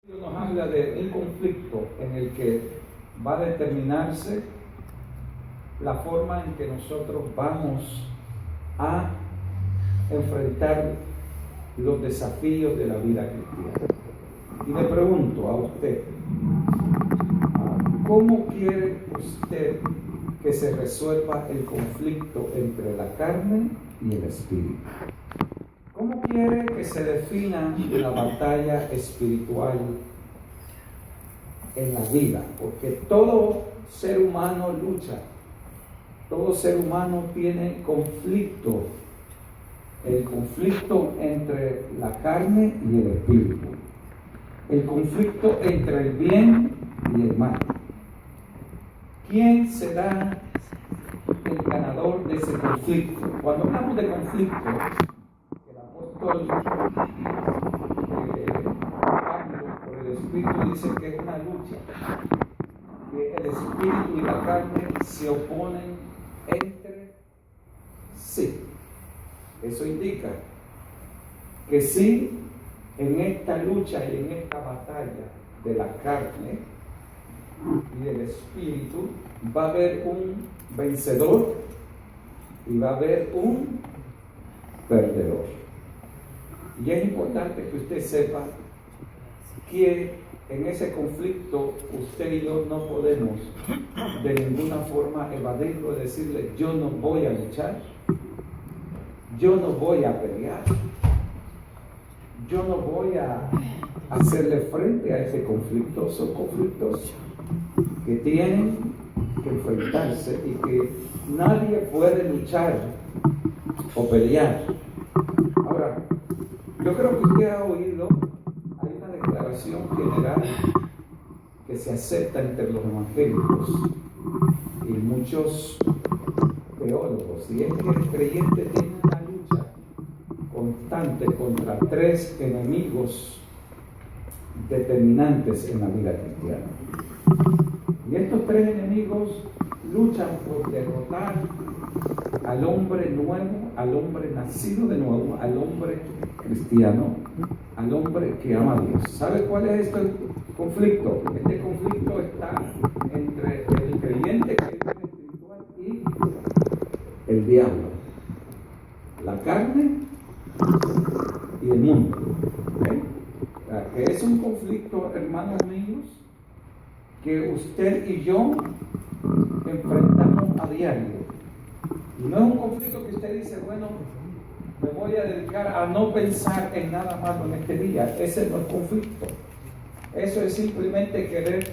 Nos habla de un conflicto en el que va a determinarse la forma en que nosotros vamos a enfrentar los desafíos de la vida cristiana. Y le pregunto a usted, ¿cómo quiere usted que se resuelva el conflicto entre la carne y el espíritu? ¿Cómo quiere que se defina la batalla espiritual en la vida? Porque todo ser humano lucha, todo ser humano tiene conflicto, el conflicto entre la carne y el espíritu, el conflicto entre el bien y el mal. ¿Quién será el ganador de ese conflicto? Cuando hablamos de conflicto, Pablo por el Espíritu dice que es una lucha, que el Espíritu y la carne se oponen entre sí. Eso indica que sí, en esta lucha y en esta batalla de la carne y del Espíritu va a haber un vencedor y va a haber un perdedor. Y es importante que usted sepa que en ese conflicto usted y yo no podemos de ninguna forma evadirlo y decirle: yo no voy a luchar, yo no voy a pelear, yo no voy a hacerle frente a ese conflicto. Son conflictos que tienen que enfrentarse y que nadie puede luchar o pelear. Ahora, yo creo que usted ha oído, hay una declaración general que se acepta entre los evangélicos y muchos teólogos, y es que el creyente tiene una lucha constante contra tres enemigos determinantes en la vida cristiana. Y estos tres enemigos luchan por derrotar al hombre nuevo, al hombre nacido de nuevo, al hombre cristiano, al hombre que ama a Dios. ¿Sabe cuál es este conflicto? Este conflicto está entre el creyente que es espiritual y el diablo, la carne y el mundo. ¿Okay? O sea, que es un conflicto, hermanos míos, que usted y yo enfrentamos a diario. Y no es un conflicto que usted dice: bueno, me voy a dedicar a no pensar en nada malo en este día. Ese no es conflicto. Eso es simplemente querer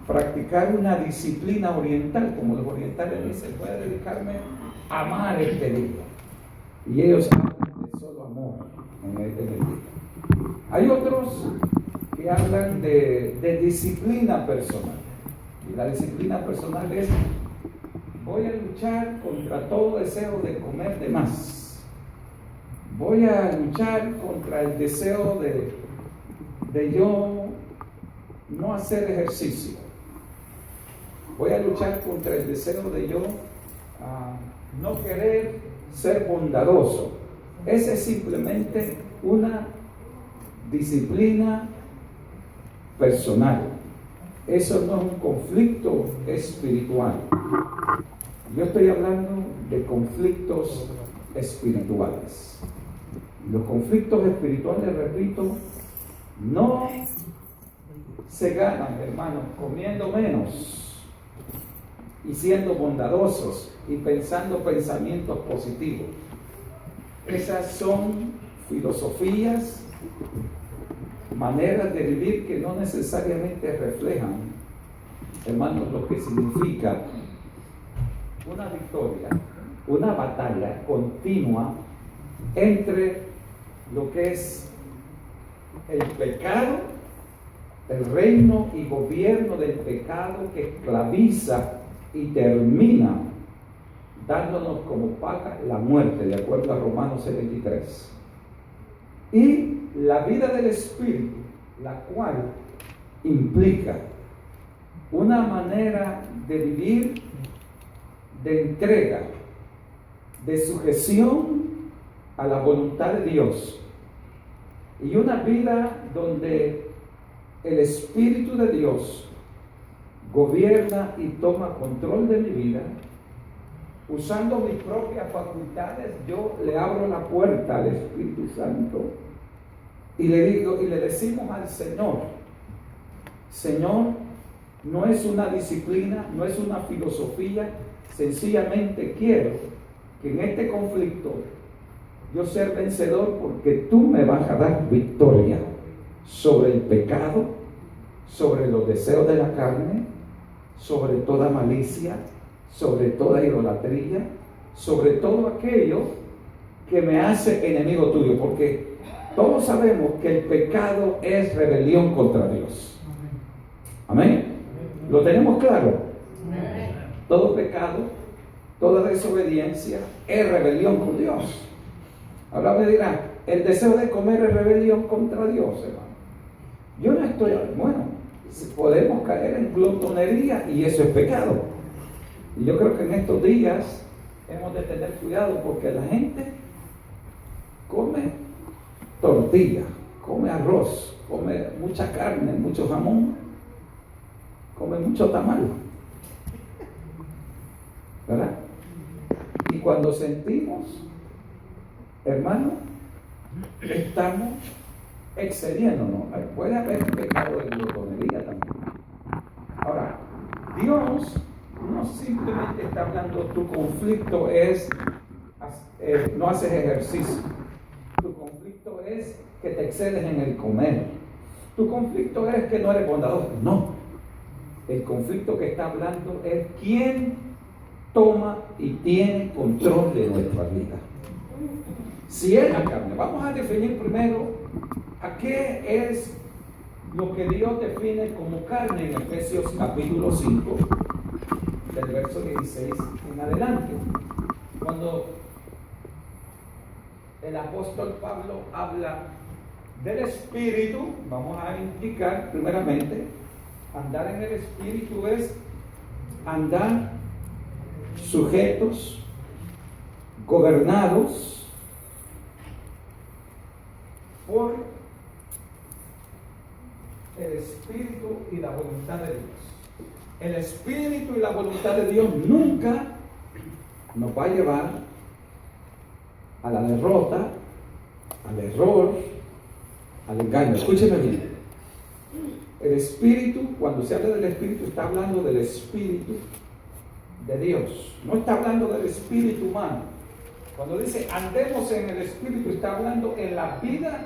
practicar una disciplina oriental, como los orientales dicen: voy a dedicarme a amar este día. Y ellos hablan de solo amor en el día. Hay otros que hablan de disciplina personal. Y la disciplina personal es: voy a luchar contra todo deseo de comer de más. Voy a luchar contra el deseo de yo no hacer ejercicio. Voy a luchar contra el deseo de yo no querer ser bondadoso. Esa es simplemente una disciplina personal. Eso no es un conflicto espiritual. Yo estoy hablando de conflictos espirituales. Los conflictos espirituales, repito, no se ganan, hermanos, comiendo menos y siendo bondadosos y pensando pensamientos positivos. Esas son filosofías, maneras de vivir que no necesariamente reflejan, hermanos, lo que significa una victoria, una batalla continua entre lo que es el pecado, el reino y gobierno del pecado que esclaviza y termina dándonos como paga la muerte, de acuerdo a Romanos 73. Y la vida del Espíritu, la cual implica una manera de vivir de entrega, de sujeción a la voluntad de Dios, y una vida donde el Espíritu de Dios gobierna y toma control de mi vida, usando mis propias facultades, yo le abro la puerta al Espíritu Santo y le digo, y le decimos al Señor, Señor, no es una disciplina, no es una filosofía, sencillamente quiero que en este conflicto yo sea vencedor, porque tú me vas a dar victoria sobre el pecado, sobre los deseos de la carne, sobre toda malicia, sobre toda idolatría, sobre todo aquello que me hace enemigo tuyo, porque todos sabemos que el pecado es rebelión contra Dios. Amén. ¿Lo tenemos claro? Todo pecado, toda desobediencia es rebelión con Dios. Ahora me dirán, el deseo de comer es rebelión contra Dios, hermano. Yo no estoy, bueno, podemos caer en glotonería y eso es pecado. Y yo creo que en estos días hemos de tener cuidado, porque la gente come tortilla, come arroz, come mucha carne, mucho jamón, come mucho tamal, ¿verdad? Y cuando sentimos, hermano, estamos excediéndonos. Puede haber pecado de glotonería también. Ahora, Dios no simplemente está hablando, tu conflicto es, no haces ejercicio. Tu conflicto es que te excedes en el comer. Tu conflicto es que no eres bondadoso. No. El conflicto que está hablando es quién toma y tiene control de nuestra vida. Si es la carne, vamos a definir primero a qué es lo que Dios define como carne en Efesios capítulo 5, del verso 16 en adelante. Cuando el apóstol Pablo habla del Espíritu, vamos a indicar primeramente, andar en el Espíritu es andar sujetos, gobernados por el Espíritu y la voluntad de Dios. El Espíritu y la voluntad de Dios nunca nos va a llevar a la derrota, al error, al engaño. Escúcheme bien. El Espíritu, cuando se habla del Espíritu, está hablando del Espíritu de Dios. No está hablando del Espíritu humano. Cuando dice andemos en el Espíritu, está hablando en la vida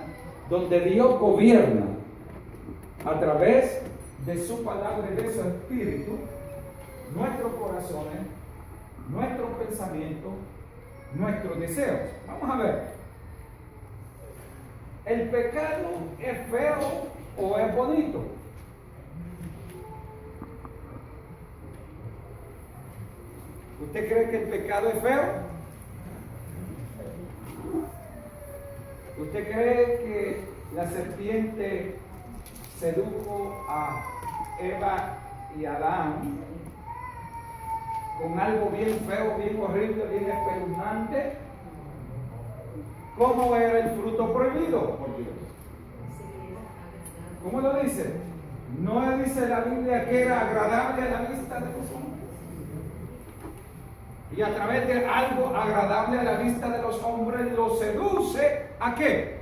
donde Dios gobierna a través de su palabra y de su Espíritu, nuestros corazones, nuestros pensamientos, nuestros deseos. Vamos a ver. ¿El pecado es feo o es bonito? ¿Usted cree que el pecado es feo? ¿Usted cree que la serpiente sedujo a Eva y a Adán con algo bien feo, bien horrible, bien espeluznante? ¿Cómo era el fruto prohibido por Dios? ¿Cómo lo dice? ¿No dice la Biblia que era agradable a la vista de los hombres? Y a través de algo agradable a la vista de los hombres los seduce ¿a qué?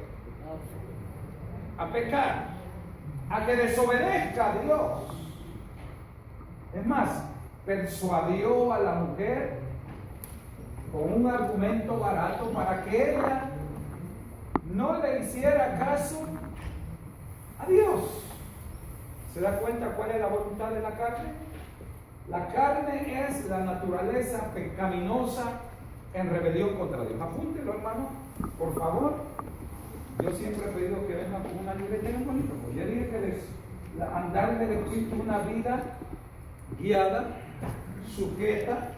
A pecar, a que desobedezca a Dios. Es más, persuadió a la mujer con un argumento barato para que ella no le hiciera caso a Dios. ¿Se da cuenta cuál es la voluntad de la carne? La carne es la naturaleza pecaminosa en rebelión contra Dios. Apúntelo, hermano, por favor. Yo siempre he pedido que vengan con una libreta en bonito. Yo dije que andar en el Espíritu es una vida guiada, sujeta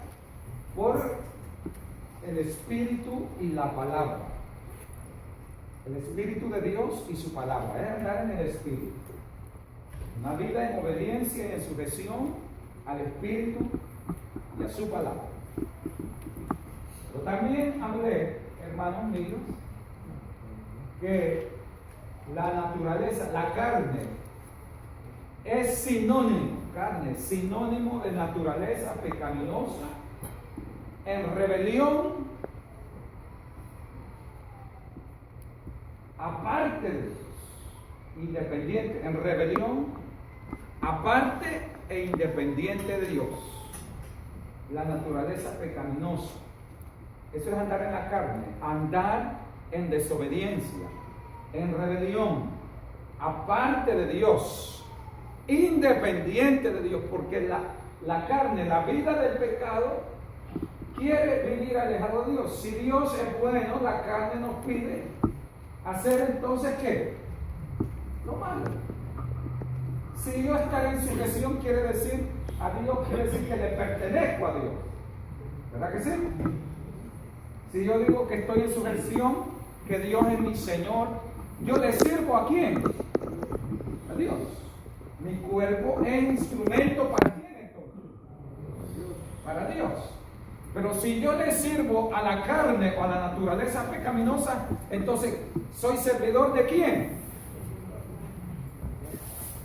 por el Espíritu y la palabra. El Espíritu de Dios y su palabra. Es andar en el Espíritu. Una vida en obediencia y en sujeción al Espíritu y a su palabra. Pero también hablé, hermanos míos, que la naturaleza, la carne, es sinónimo, carne, sinónimo de naturaleza pecaminosa, en rebelión, aparte de Dios, independiente, en rebelión, aparte e independiente de Dios. La naturaleza pecaminosa, eso es andar en la carne, andar en desobediencia, en rebelión, aparte de Dios, independiente de Dios, porque la carne, la vida del pecado, quiere vivir alejado de Dios. Si Dios es bueno, la carne nos pide hacer entonces ¿qué? Lo malo. Si yo estar en sujeción quiere decir a Dios, quiere decir que le pertenezco a Dios. ¿Verdad que sí? Si yo digo que estoy en sujeción, que Dios es mi Señor, yo le sirvo ¿a quién? A Dios. Mi cuerpo es instrumento para quién entonces? Para Dios. Pero si yo le sirvo a la carne o a la naturaleza pecaminosa, entonces ¿soy servidor de quién?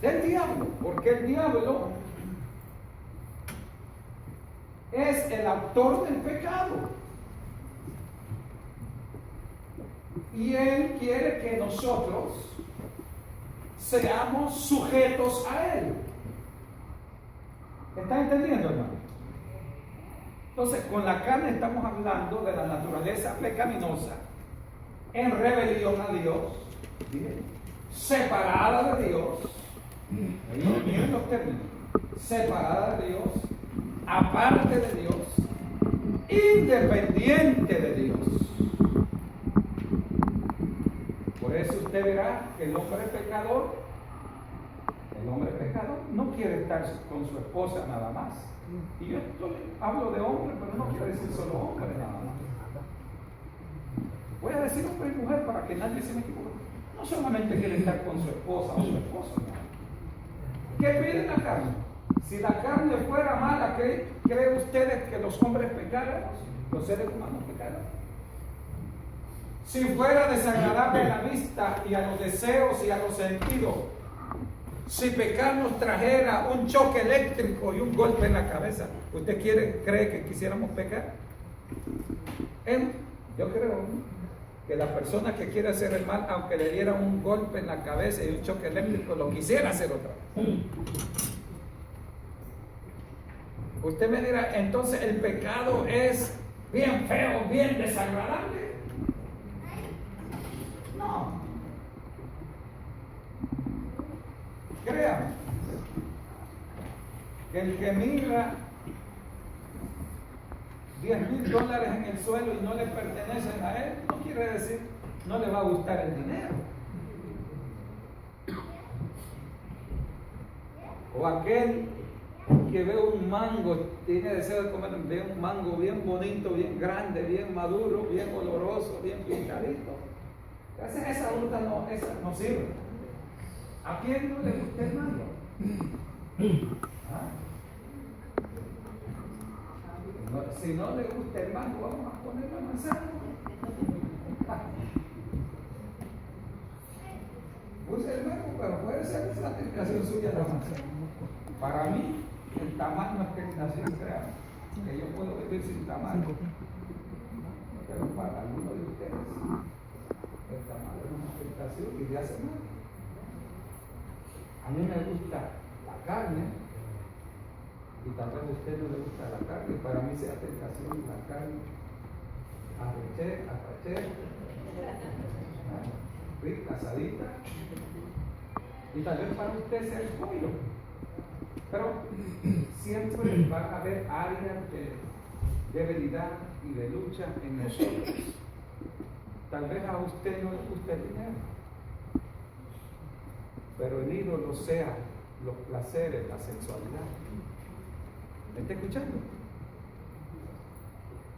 Del diablo, porque el diablo es el autor del pecado. Y él quiere que nosotros seamos sujetos a él. ¿Están entendiendo, hermano? Entonces, con la carne estamos hablando de la naturaleza pecaminosa, en rebelión a Dios, separada de Dios, miren los términos, separada de Dios, aparte de Dios, independiente de Dios. Por eso usted verá que el hombre pecador no quiere estar con su esposa nada más. Y yo hablo de hombre, pero no quiero decir solo hombre nada más. Voy a decir hombre y mujer para que nadie se me equivoque. No solamente quiere estar con su esposa o su esposo. ¿Qué pide la carne? Si la carne fuera mala, ¿creen ustedes que los hombres pecáramos? Los seres humanos pecáramos. Si fuera desagradable a la vista y a los deseos y a los sentidos, si pecar nos trajera un choque eléctrico y un golpe en la cabeza, ¿usted cree que quisiéramos pecar? Yo creo que la persona que quiere hacer el mal, aunque le diera un golpe en la cabeza y un choque eléctrico, lo quisiera hacer otra vez. Usted me dirá, entonces el pecado es bien feo, bien desagradable. No. Créame que el que mira $10,000 en el suelo y no le pertenecen a él, no quiere decir no le va a gustar el dinero. O aquel que ve un mango, tiene deseo de comer, ve un mango bien bonito, bien grande, bien maduro, bien oloroso, bien pintadito. Esa fruta no sirve. ¿A quién no le gusta el mango? ¿Ah? Si no le gusta el mango, vamos a poner la manzana. Puse el mango, pero puede ser la tentación suya la manzana. Para mí, el tamal no es tentación, créanme, que yo puedo vivir sin tamal. Pero para algunos de ustedes, el tamal es una tentación y le hace mal. A mí me gusta la carne, y tal vez a usted no le gusta la carne, y para mí sea tentación la carne, arreché, rica, asadita, y tal vez para usted sea el pollo. Pero siempre va a haber áreas de debilidad y de lucha en nosotros. Tal vez a usted no le guste el dinero, pero el ídolo sea los placeres, la sexualidad. ¿Me está escuchando?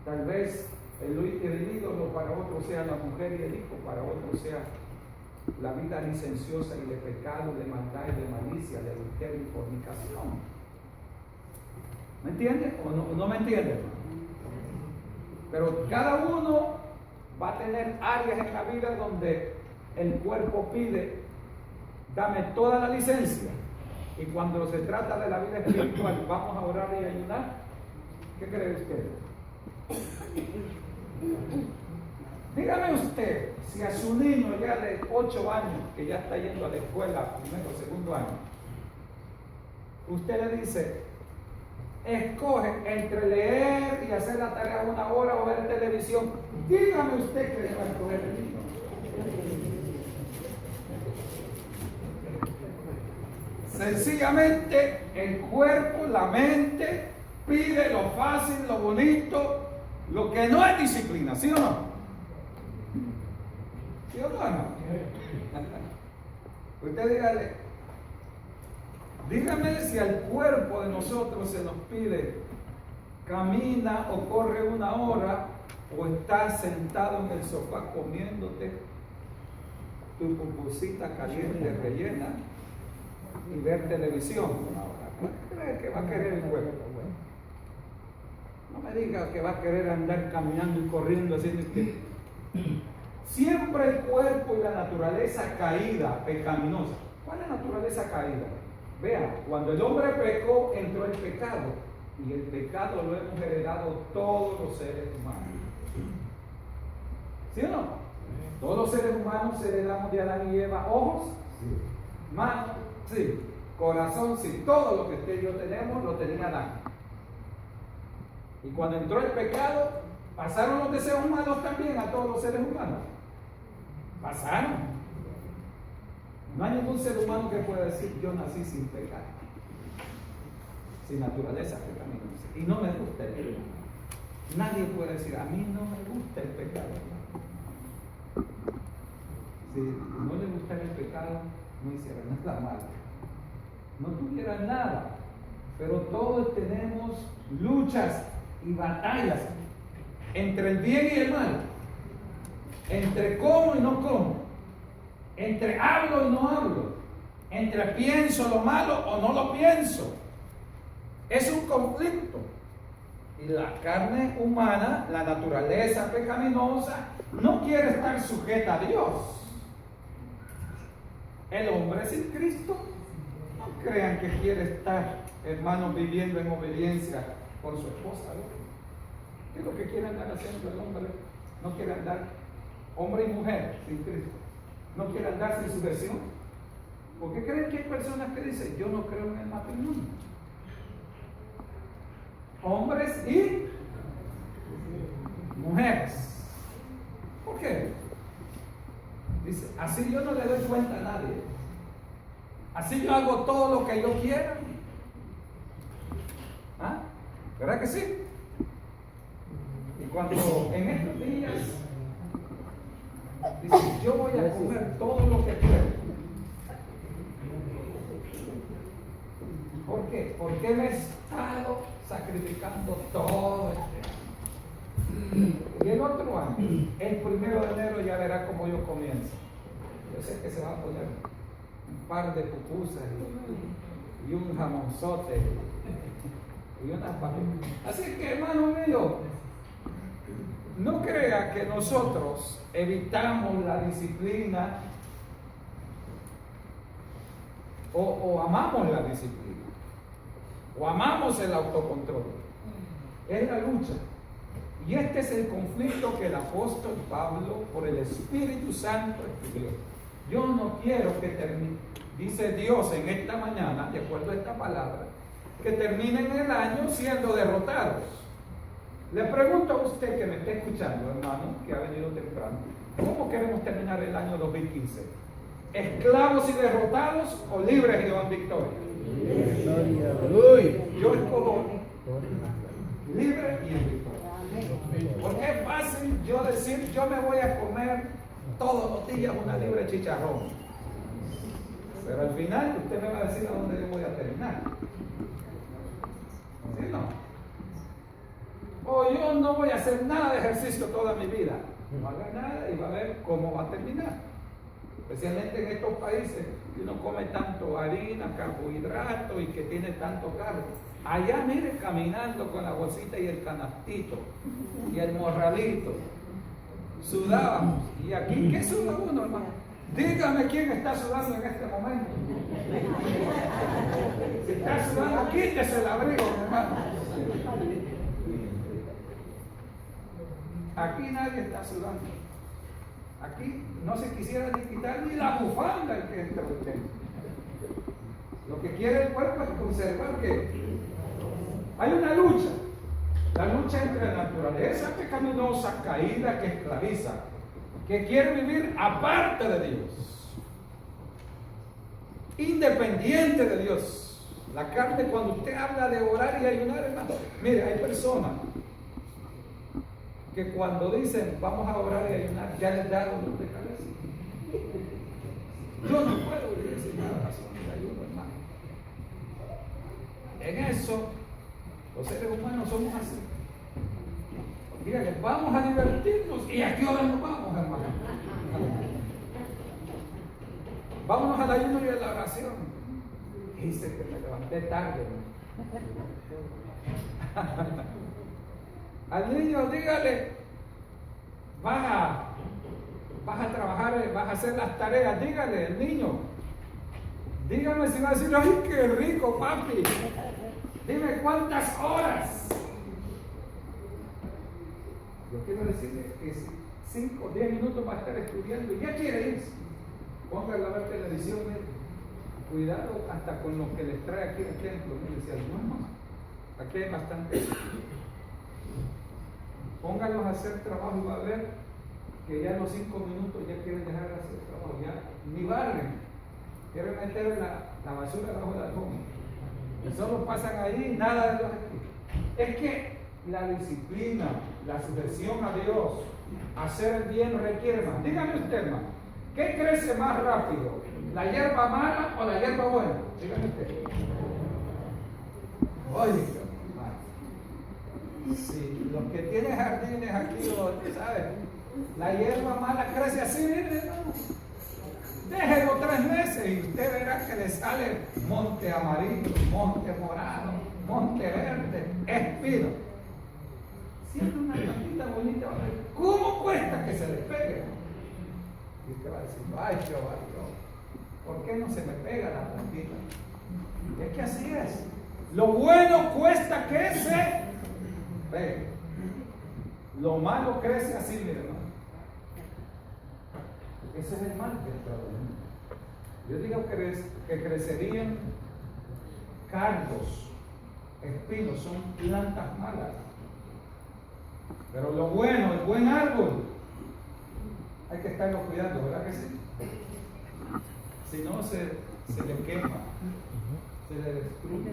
Tal vez el ídolo para otro sea la mujer y el hijo, para otro sea la vida licenciosa y de pecado, de maldad y de malicia, de adulterio y fornicación. ¿Me entiende o no me entiende? Pero cada uno va a tener áreas en la vida donde el cuerpo pide, dame toda la licencia, Y cuando se trata de la vida espiritual, vamos a orar y ayunar. ¿Qué cree usted? Dígame usted, si a su niño ya de 8 años, que ya está yendo a la escuela, primero o segundo año, usted le dice, escoge entre leer y hacer la tarea 1 hora o ver televisión, dígame usted que le va a escoger el niño. Sencillamente el cuerpo, la mente pide lo fácil, lo bonito, lo que no es disciplina, ¿sí o no? ¿Sí o no? Usted dígame si al cuerpo de nosotros se nos pide camina o corre 1 hora o estás sentado en el sofá comiéndote tu pupusita caliente rellena y ver televisión 1 hora. ¿Qué cree que va a querer el cuerpo? No me diga que va a querer andar caminando y corriendo haciendo que... Siempre el cuerpo y la naturaleza caída, pecaminosa. ¿Cuál es la naturaleza caída? Vean, cuando el hombre pecó, entró el pecado. Y el pecado lo hemos heredado todos los seres humanos. ¿Sí o no? Todos los seres humanos heredamos de Adán y Eva ojos, sí. Manos, sí. Corazón, sí. Todo lo que usted y yo tenemos lo tenía Adán. Y cuando entró el pecado, pasaron los deseos humanos también a todos los seres humanos. Pasaron. No hay ningún ser humano que pueda decir yo nací sin pecado, sin naturaleza pecaminosa. Y no me gusta el pecado. Nadie puede decir a mí no me gusta el pecado. Si no le gustara el pecado, no hiciera nada malo. No tuviera nada. Pero todos tenemos luchas y batallas entre el bien y el mal, entre como y no como, entre hablo y no hablo, entre pienso lo malo o no lo pienso. Es un conflicto. Y la carne humana, la naturaleza pecaminosa, no quiere estar sujeta a Dios. El hombre sin Cristo, no crean que quiere estar, hermanos, viviendo en obediencia por su esposa, ¿no? ¿Qué es lo que quiere andar haciendo el hombre? No quiere andar, hombre y mujer, sin Cristo. No quiere andar sin sujeción. ¿Por qué creen que hay personas que dicen, yo no creo en el matrimonio? Hombres y mujeres. ¿Por qué? Dice, así yo no le doy cuenta a nadie. Así yo hago todo lo que yo quiera. ¿Ah? ¿Verdad que sí? Y cuando en estos días dice, yo voy a comer todo lo que quiero. ¿Por qué? Porque me he estado sacrificando todo este año. Y el otro año, el 1 de enero, ya verá cómo yo comienzo. Yo sé que se va a poner un par de pupusas y un jamonzote y unas papitas. Así que, hermano mío, no crea que nosotros evitamos la disciplina o amamos la disciplina o amamos el autocontrol. Es la lucha. Y este es el conflicto que el apóstol Pablo, por el Espíritu Santo, escribió. Yo no quiero que termine, dice Dios en esta mañana, de acuerdo a esta palabra, que terminen el año siendo derrotados. Le pregunto a usted que me está escuchando, hermano, que ha venido temprano, ¿cómo queremos terminar el año 2015? ¿Esclavos y derrotados o libres y con victoria? Yo escojo libre y en victoria. Porque es fácil yo decir, yo me voy a comer todos los días una libra de chicharrón. Pero al final usted me va a decir a dónde yo voy a terminar. ¿Sí o no? O yo no voy a hacer nada de ejercicio toda mi vida. No haga nada y va a ver cómo va a terminar. Especialmente en estos países que uno come tanto harina, carbohidratos y que tiene tanto carbo. Allá, mire, caminando con la bolsita y el canastito y el morralito, sudábamos. ¿Y aquí qué suda uno, hermano? Dígame quién está sudando en este momento. hermano, quítese el abrigo, hermano. Aquí nadie está sudando. Aquí no se quisiera ni quitar ni la bufanda el que entra usted. Lo que quiere el cuerpo es conservar que hay una lucha. La lucha entre la naturaleza pecaminosa, caída, que esclaviza, que quiere vivir aparte de Dios, independiente de Dios. La carne, cuando usted habla de orar y ayunar, hermano, mire, hay personas que cuando dicen vamos a orar y ayunar, ya les da dolor de cabeza. Yo no puedo decir nada razón de ayuno, hermano. En eso, los seres humanos somos así. Dígale, vamos a divertirnos. ¿Y a qué hora nos vamos, hermano? Vámonos al ayuno y a la oración. Dice que me levanté tarde. Al niño, dígale, vas a trabajar, vas a hacer las tareas. Dígale, el niño, dígame si va a decir, ay, qué rico, papi. Dime cuántas horas. Yo quiero decirle que 5 o 10 minutos va a estar estudiando y ya quiere irse. Póngale a ver televisión, cuidado hasta con lo que les trae aquí al templo. Me decía, no, aquí hay bastante. Póngalos a hacer trabajo y va a ver que ya en los 5 minutos ya quieren dejar de hacer trabajo, ya ni barren, quieren meter la basura debajo de la alfombra. Y solo pasan ahí, nada de los aquí. Es que la disciplina, la sujeción a Dios, hacer el bien requiere más. Dígame usted, hermano, ¿qué crece más rápido? ¿La hierba mala o la hierba buena? Dígame usted. Oye, sí, los que tienen jardines aquí, ¿sabes? La hierba mala crece así, mire, hermano. Déjelo 3 meses y usted verá que le sale monte amarillo, monte morado, monte verde, espino. Siempre una plantita bonita, ¿cómo cuesta que se despegue? Y usted va a decir, ay, Jehová, ¿por qué no se me pega la plantita? Es que así es. Lo bueno cuesta que se pegue. Lo malo crece así, mire, hermano. Ese es el mal que está hablando. Yo digo que crecerían cardos, espinos, son plantas malas. Pero lo bueno, el buen árbol, hay que estarlo cuidando, ¿verdad que sí? Si no, se le quema, se le destruye.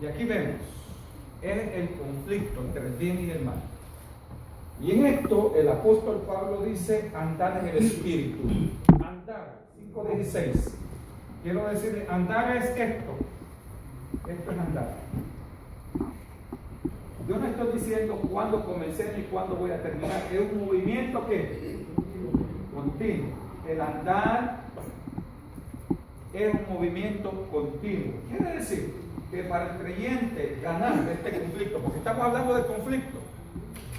Y aquí vemos, es el conflicto entre el bien y el mal. Y en esto el apóstol Pablo dice andar en el Espíritu. Andar, 5:16. Quiero decirle, andar es esto. Esto es andar. Yo no estoy diciendo cuándo comencé ni cuándo voy a terminar. Es un movimiento que continuo. El andar es un movimiento continuo. Quiere decir que para el creyente ganar este conflicto, porque estamos hablando de conflicto.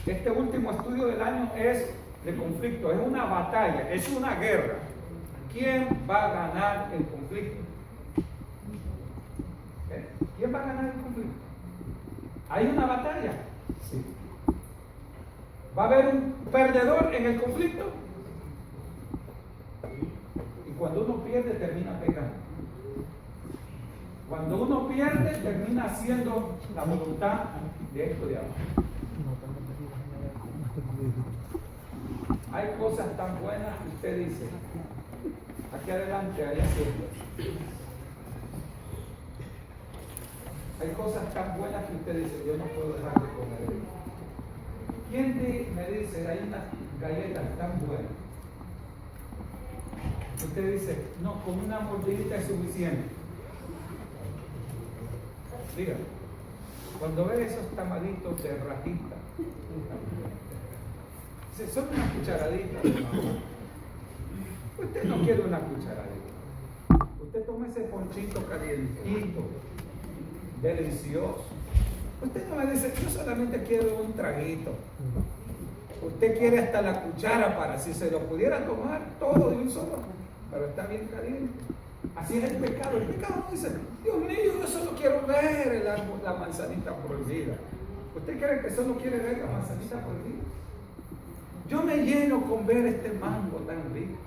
Este último estudio del año es de conflicto, es una batalla, es una guerra. ¿Quién va a ganar el conflicto? ¿Quién va a ganar el conflicto? ¿Hay una batalla? Sí. ¿Va a haber un perdedor en el conflicto? Y cuando uno pierde, termina pecando. Cuando uno pierde, termina haciendo la voluntad de esto de abajo. Hay cosas tan buenas que usted dice, aquí adelante, allá siempre. Hay cosas tan buenas que usted dice, yo no puedo dejar de comer. ¿Quién me dice, hay unas galletas tan buenas? Usted dice, no, con una mordidita es suficiente. Dígame, cuando ve esos tamalitos de rajita, son una cucharadita. Usted no quiere una cucharadita. Usted toma ese ponchito calientito, delicioso. Usted no me dice, yo solamente quiero un traguito. Usted quiere hasta la cuchara para si se lo pudiera tomar todo de un solo, pero está bien caliente. Así es el pecado. El pecado no dice, Dios mío, yo solo quiero ver la manzanita prohibida. ¿Usted cree que solo quiere ver la manzanita prohibida? Yo me lleno con ver este mango tan rico.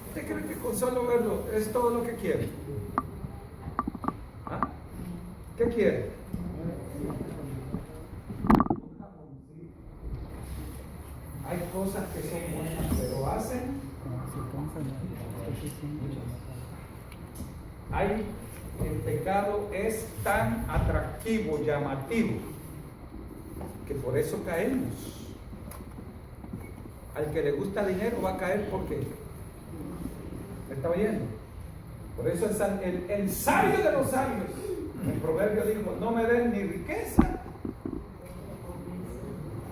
¿Usted cree que con solo verlo es todo lo que quiere? ¿Ah? ¿Qué quiere? Hay cosas que son buenas, pero hacen. El pecado es tan atractivo, llamativo, que por eso caemos. Al que le gusta el dinero va a caer porque ¿me está oyendo? Por eso el sabio de los sabios, en Proverbio dijo: no me den ni riqueza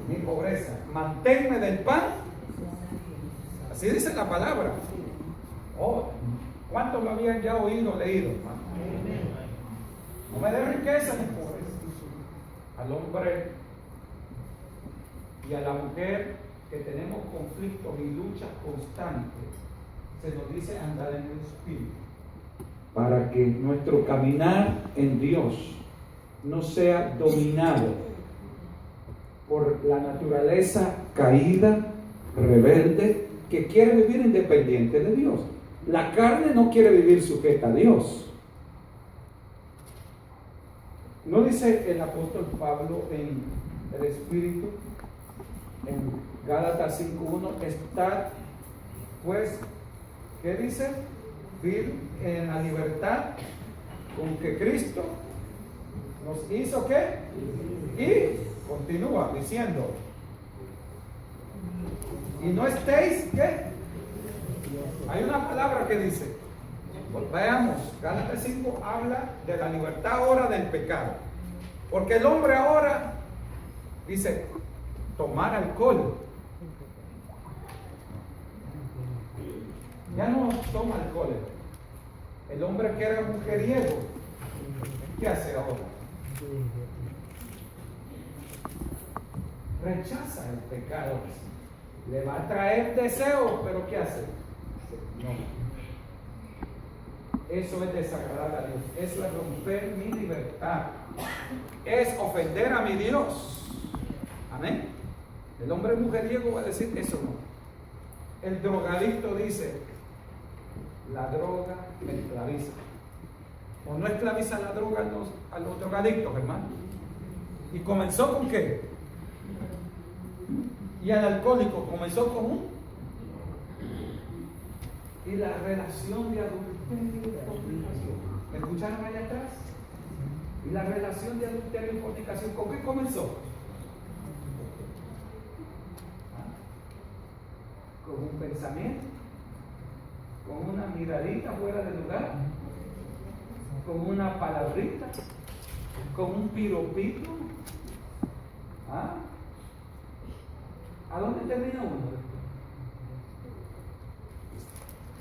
ni pobreza, manténme del pan. Así dice la palabra. Oh, ¿cuántos lo habían ya oído, leído? No me den riqueza ni pobreza. Al hombre y a la mujer que tenemos conflictos y luchas constantes, se nos dice andar en el Espíritu, para que nuestro caminar en Dios no sea dominado por la naturaleza caída, rebelde, que quiere vivir independiente de Dios. La carne no quiere vivir sujeta a Dios. ¿No dice el apóstol Pablo en el Espíritu, en Gálatas 5:1, estad pues, ¿qué dice? Vivir en la libertad con que Cristo nos hizo ¿qué? Y continúa diciendo, y no estéis ¿qué? Hay una palabra que dice, pues veamos, Gálatas 5 habla de la libertad ahora del pecado, porque el hombre ahora dice tomar alcohol, ya no toma alcohol. El hombre que era mujeriego, ¿qué hace ahora? Rechaza el pecado. Le va a traer deseos, pero ¿qué hace? No. Eso es desagradar a Dios. Eso es romper mi libertad. Es ofender a mi Dios. Amén. El hombre mujeriego va a decir eso no. El drogadicto dice, la droga me esclaviza. ¿O no esclaviza la droga a los drogadictos, hermano? ¿Y comenzó con qué? Y al alcohólico comenzó con y la relación de adulterio y fornicación. ¿Me escucharon allá atrás? Y la relación de adulterio y fornicación, ¿con qué comenzó? Con un pensamiento, con una miradita fuera de lugar, con una palabrita, con un piropito. ¿Ah? ¿A dónde termina uno?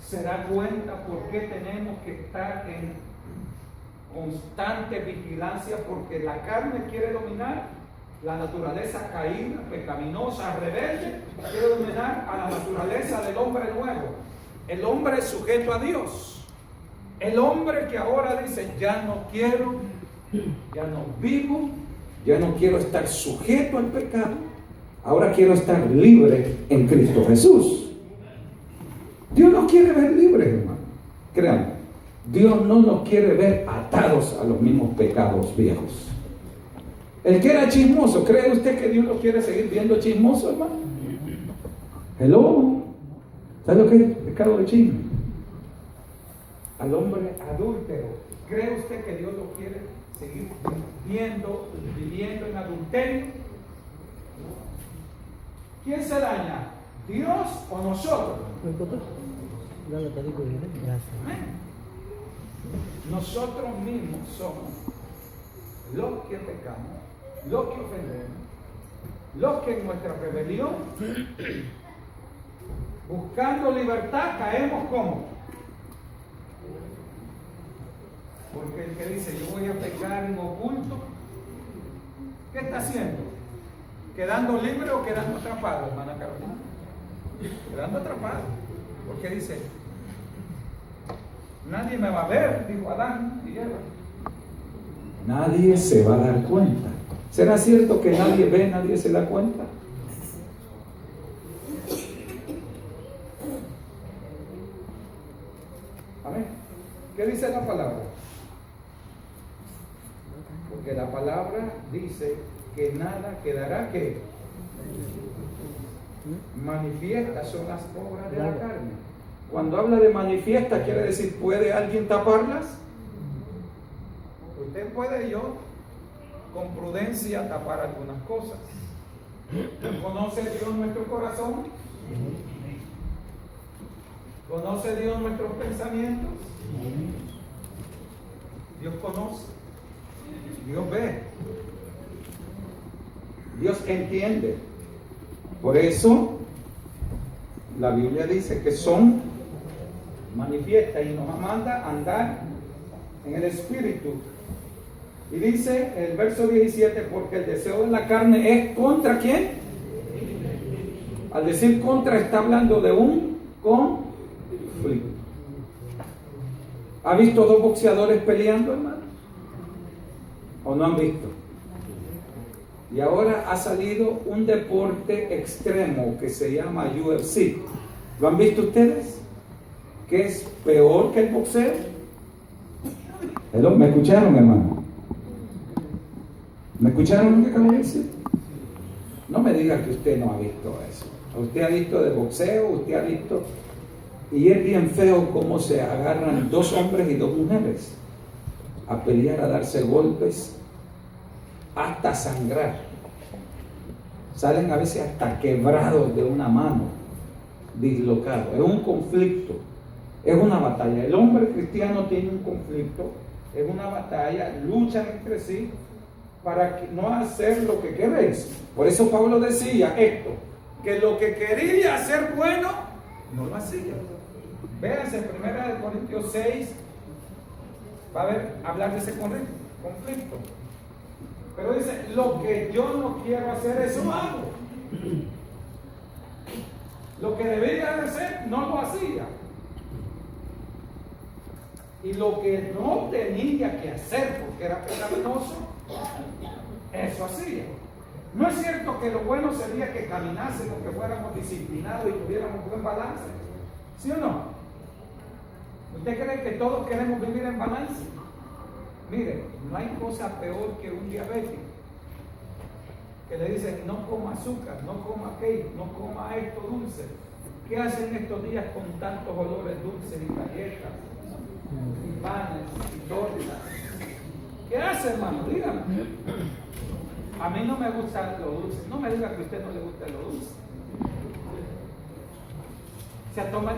Se da cuenta por qué tenemos que estar en constante vigilancia, porque la carne quiere dominar, la naturaleza caída, pecaminosa, rebelde, quiere dominar a la naturaleza del hombre nuevo, el hombre sujeto a Dios, el hombre que ahora dice, ya no quiero, ya no vivo, ya no quiero estar sujeto al pecado, ahora quiero estar libre en Cristo Jesús. Dios nos quiere ver libres, hermano. Créanme, Dios no nos quiere ver atados a los mismos pecados viejos. El que era chismoso, ¿cree usted que Dios lo quiere seguir viendo chismoso, hermano? Hello. ¿Sabe lo que es el pecado de chisme? Al hombre adúltero, ¿cree usted que Dios lo quiere seguir viviendo en adulterio? ¿Quién se daña? ¿Dios o nosotros? Nosotros mismos somos los que pecamos, los que ofendemos, los que en nuestra rebelión, buscando libertad, caemos como. Porque el que dice yo voy a pecar en oculto, ¿qué está haciendo? ¿Quedando libre o quedando atrapado, hermana Carolina? Quedando atrapado. Porque dice, Nadie me va a ver, dijo Adán y Eva. Nadie se va a dar cuenta. ¿Será cierto que nadie ve, nadie se da cuenta? Amén. ¿Qué dice la palabra? Porque la palabra dice que nada quedará que manifiestas son las obras de la carne. Cuando habla de manifiesta, quiere decir, ¿puede alguien taparlas? Usted puede, yo, con prudencia, tapar algunas cosas. ¿Conoce Dios nuestro corazón? ¿Conoce Dios nuestros pensamientos? Dios conoce. Dios ve. Dios entiende. Por eso, la Biblia dice que son manifiestas y nos manda a andar en el Espíritu. Y dice el verso 17, porque el deseo de la carne es contra ¿quién? Al decir contra está hablando de un conflicto. ¿Ha visto dos boxeadores peleando, hermano? ¿O no han visto? Y ahora ha salido un deporte extremo que se llama UFC. ¿Lo han visto ustedes? ¿Que es peor que el boxeo? ¿Me escucharon, hermano? ¿Me escucharon lo que acabo de decir? No me diga que usted no ha visto eso. Usted ha visto de boxeo, usted ha visto... Y es bien feo cómo se agarran dos hombres y dos mujeres a pelear, a darse golpes, hasta sangrar. Salen a veces hasta quebrados de una mano, dislocados. Es un conflicto, es una batalla. El hombre cristiano tiene un conflicto, es una batalla, luchan entre sí para no hacer lo que queréis. Por eso Pablo decía esto, que lo que quería hacer bueno, no lo hacía. Véanse en 1 Corintios 6, va a hablar de ese conflicto. Pero dice, lo que yo no quiero hacer, eso hago. Lo que debería de hacer, no lo hacía. Y lo que no tenía que hacer, porque era pecaminoso, eso hacía. No es cierto que lo bueno sería que caminásemos, que fuéramos disciplinados y tuviéramos buen balance. ¿Sí o no? ¿Usted cree que todos queremos vivir en balance? Mire, no hay cosa peor que un diabético que le dicen no coma azúcar, no coma cake, no coma esto dulce. ¿Qué hacen estos días con tantos olores dulces y galletas, y panes, y tortas? ¿Qué hace, hermano? Dígame. A mí no me gusta lo dulce. No me diga que a usted no le gusta lo dulce. Se toma